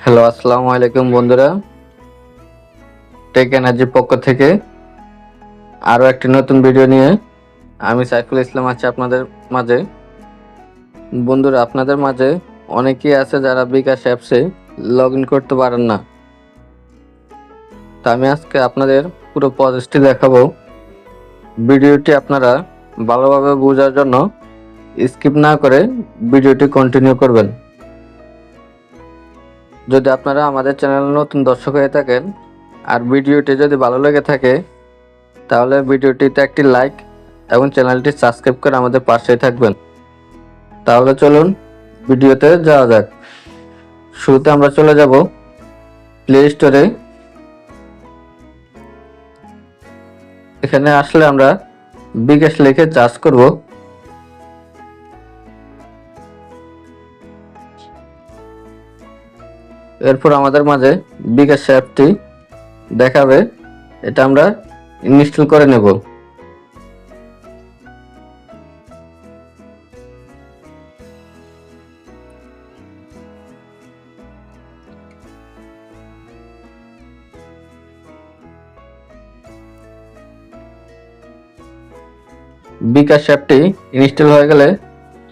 Hello, আসসালামু আলাইকুম বন্ধুরা। টেক এনার্জির পক্ষ থেকে আরও একটি নতুন ভিডিও নিয়ে আমি সাইফুল ইসলাম আছি আপনাদের মাঝে। বন্ধুরা, আপনাদের মাঝে অনেকেই আছে যারা বিকাশ অ্যাপসে লগ ইন করতে পারেন না। তা আমি আজকে আপনাদের পুরো প্রসেসটি দেখাবো। ভিডিওটি আপনারা ভালোভাবে বোঝার জন্য স্কিপ না করে ভিডিওটি কন্টিনিউ করবেন। যদি আপনারা আমাদের চ্যানেলে নতুন দর্শক হয়ে থাকেন আর ভিডিওটি যদি ভালো লেগে থাকে তাহলে ভিডিওটিতে একটি লাইক এবং চ্যানেলটি সাবস্ক্রাইব করে আমাদের পাশেই থাকবেন। তাহলে চলুন ভিডিওতে যাওয়া যাক। শুরুতে আমরা চলে যাব প্লে স্টোরে। এখানে আসলে আমরা বিকাশ লিখে সার্চ করব। এরপর আমাদের মাঝে বিকাশ অ্যাপটি দেখাবে, এটা আমরা ইনস্টল করে নেব। বিকাশ অ্যাপটি ইনস্টল হয়ে গেলে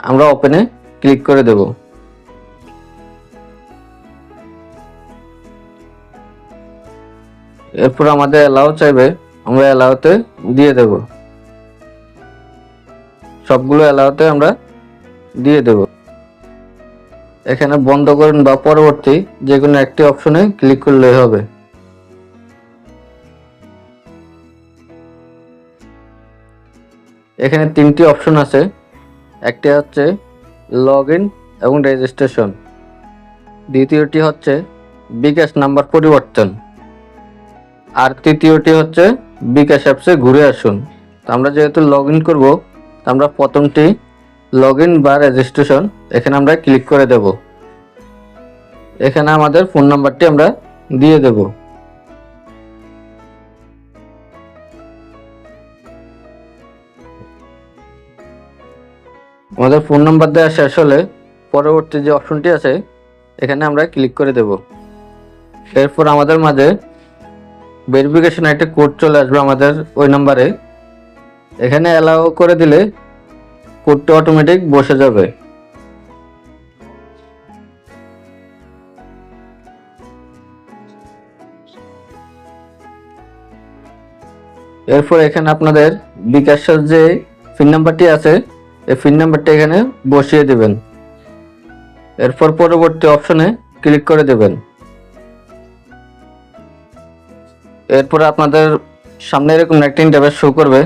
আমরা ওপেনে ক্লিক করে দেব। এরপর আমাদের অ্যালাউ চাইবে, আমরা অ্যালাউতে দিয়ে দেব। সবগুলো অ্যালাউতে আমরা দিয়ে দেব। এখানে বন্ধ করুন বা পরবর্তী যে কোনো একটি অপশনে ক্লিক করলেই হবে। এখানে তিনটি অপশন আছে, একটি হচ্ছে লগ ইন এবং রেজিস্ট্রেশন, দ্বিতীয়টি হচ্ছে বিকাশ নাম্বার পরিবর্তন, আর তৃতীয়টি হচ্ছে বিকাশ অ্যাপসে ঘুরে আসুন। আমরা যেহেতু লগ ইন করবো, আমরা প্রথমটি লগ ইন বা রেজিস্ট্রেশন এখানে আমরা ক্লিক করে দেব। এখানে আমাদের ফোন নাম্বারটি আমরা দিয়ে দেব। আমাদের ফোন নাম্বার দেওয়া শেষ হলে পরবর্তী যে অপশনটি আছে এখানে আমরা ক্লিক করে দেব। এরপর আমাদের মাঝে ভেরিফিকেশন একটা কোড চলে আসবে আমাদের ওই নাম্বারে। এখানে অ্যালাউ করে দিলে কোডটা অটোমেটিক বসে যাবে। এরপর এখানে আপনাদের বিকাশের যে পিন নাম্বারটি আছে এই পিন নাম্বারটি এখানে বসিয়ে দেবেন। এরপর পরবর্তী অপশনে ক্লিক করে দেবেন। এরপর আপনাদের সামনে এরকম একটা ইন্টারফেস শো করবে।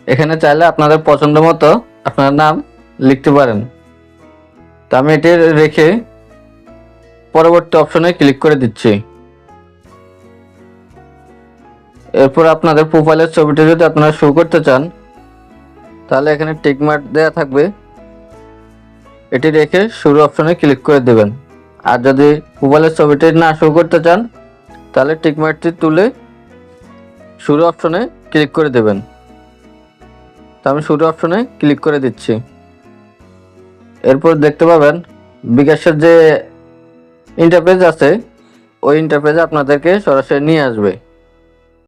এখানে চাইলে আপনাদের পছন্দ মতো আপনার নাম লিখতে পারেন। তো আমি এটি রেখে পরবর্তী অপশনে ক্লিক করে দিচ্ছি। এরপর আপনাদের প্রোফাইলের ছবিটি যদি আপনারা শো করতে চান তাহলে এখানে টিক মার্ক দেওয়া থাকবে, এটি রেখে শুরু অপশনে ক্লিক করে দেবেন। আর যদি প্রোফাইলের ছবিটি না শো করতে চান তাহলে টিক মার্কটি তুলে শুরু অপশনে ক্লিক করে দেবেন। তো আমি শুরু অপশনে ক্লিক করে দিচ্ছি। এরপর দেখতে পাবেন বিকাশের যে ইন্টারফেস আছে ওই ইন্টারফেসে আপনাদেরকে সরাসরি নিয়ে আসবে।